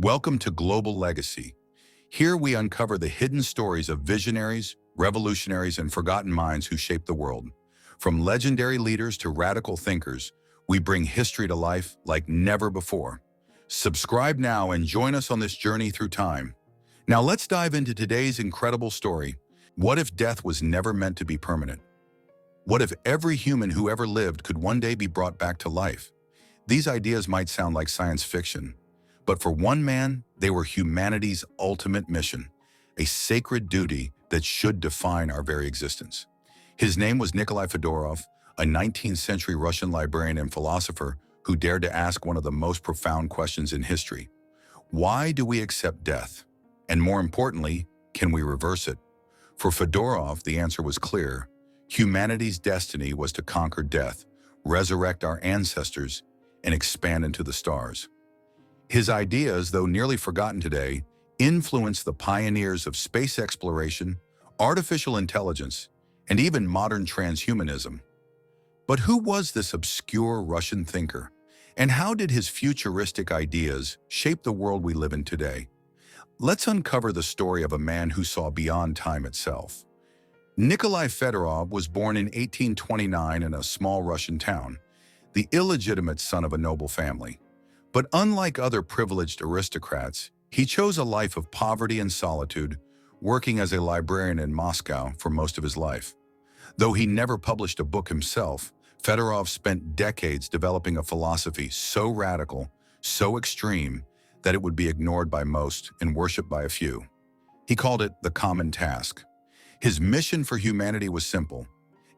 Welcome to Global Legacy. Here we uncover the hidden stories of visionaries, revolutionaries, and forgotten minds who shaped the world. From legendary leaders to radical thinkers, we bring history to life like never before. Subscribe now and join us on this journey through time. Now let's dive into today's incredible story. What if death was never meant to be permanent? What if every human who ever lived could one day be brought back to life? These ideas might sound like science fiction, but for one man, they were humanity's ultimate mission, a sacred duty that should define our very existence. His name was Nikolai Fedorov, a 19th century Russian librarian and philosopher who dared to ask one of the most profound questions in history. Why do we accept death? And more importantly, can we reverse it? For Fedorov, the answer was clear. Humanity's destiny was to conquer death, resurrect our ancestors, and expand into the stars. His ideas, though nearly forgotten today, influenced the pioneers of space exploration, artificial intelligence, and even modern transhumanism. But who was this obscure Russian thinker? And how did his futuristic ideas shape the world we live in today? Let's uncover the story of a man who saw beyond time itself. Nikolai Fedorov was born in 1829 in a small Russian town, the illegitimate son of a noble family. But unlike other privileged aristocrats, he chose a life of poverty and solitude, working as a librarian in Moscow for most of his life. Though he never published a book himself, Fedorov spent decades developing a philosophy so radical, so extreme, that it would be ignored by most and worshipped by a few. He called it the common task. His mission for humanity was simple: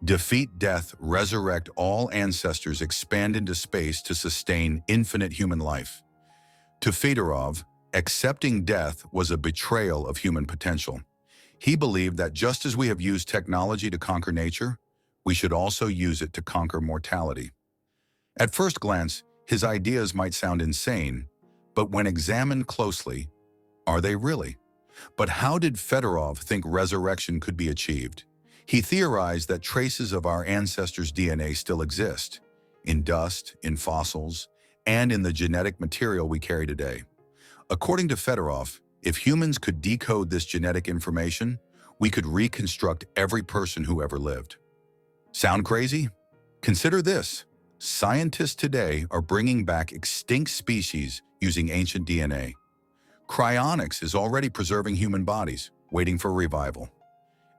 defeat death, resurrect all ancestors, expand into space to sustain infinite human life. To Fedorov, accepting death was a betrayal of human potential. He believed that just as we have used technology to conquer nature, we should also use it to conquer mortality. At first glance, his ideas might sound insane, but when examined closely, are they really? But how did Fedorov think resurrection could be achieved? He theorized that traces of our ancestors' DNA still exist, in dust, in fossils, and in the genetic material we carry today. According to Fedorov, if humans could decode this genetic information, we could reconstruct every person who ever lived. Sound crazy? Consider this. Scientists today are bringing back extinct species using ancient DNA. Cryonics is already preserving human bodies, waiting for revival.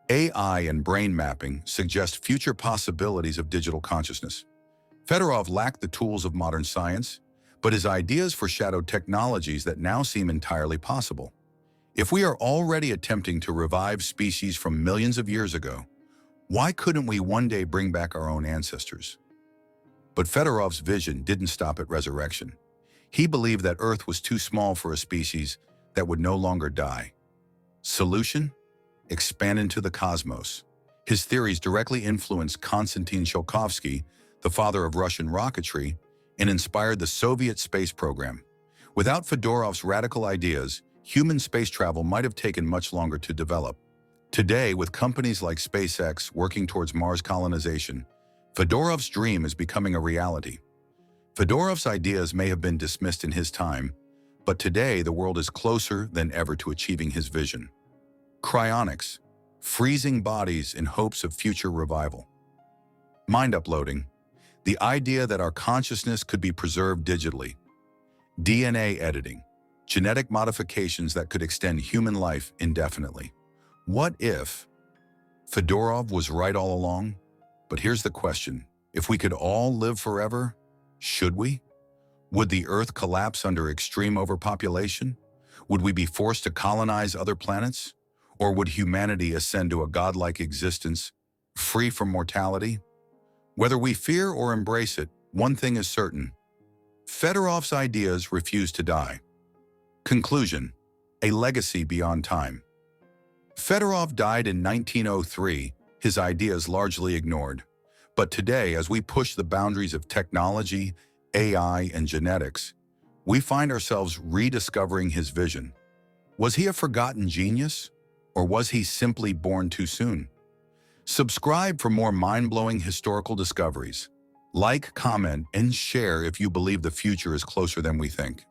AI and brain mapping suggest future possibilities of digital consciousness. Fedorov lacked the tools of modern science, but his ideas foreshadowed technologies that now seem entirely possible. If we are already attempting to revive species from millions of years ago, why couldn't we one day bring back our own ancestors? But Fedorov's vision didn't stop at resurrection. He believed that Earth was too small for a species that would no longer die. Solution? Expand into the cosmos. His theories directly influenced Konstantin Tsiolkovsky, the father of Russian rocketry, and inspired the Soviet space program. Without Fedorov's radical ideas, human space travel might have taken much longer to develop. Today, with companies like SpaceX working towards Mars colonization, Fedorov's dream is becoming a reality. Fedorov's ideas may have been dismissed in his time, but today the world is closer than ever to achieving his vision. Cryonics, freezing bodies in hopes of future revival. Mind uploading, the idea that our consciousness could be preserved digitally. DNA editing, genetic modifications that could extend human life indefinitely. What if Fedorov was right all along? But here's the question: if we could all live forever, should we? Would the Earth collapse under extreme overpopulation? Would we be forced to colonize other planets? Or would humanity ascend to a godlike existence, free from mortality? Whether we fear or embrace it, one thing is certain: Fedorov's ideas refuse to die. Conclusion: a legacy beyond time. Fedorov died in 1903, his ideas largely ignored. But today, as we push the boundaries of technology, AI, and genetics, we find ourselves rediscovering his vision. Was he a forgotten genius? Or was he simply born too soon? Subscribe for more mind-blowing historical discoveries. Like, comment, and share if you believe the future is closer than we think.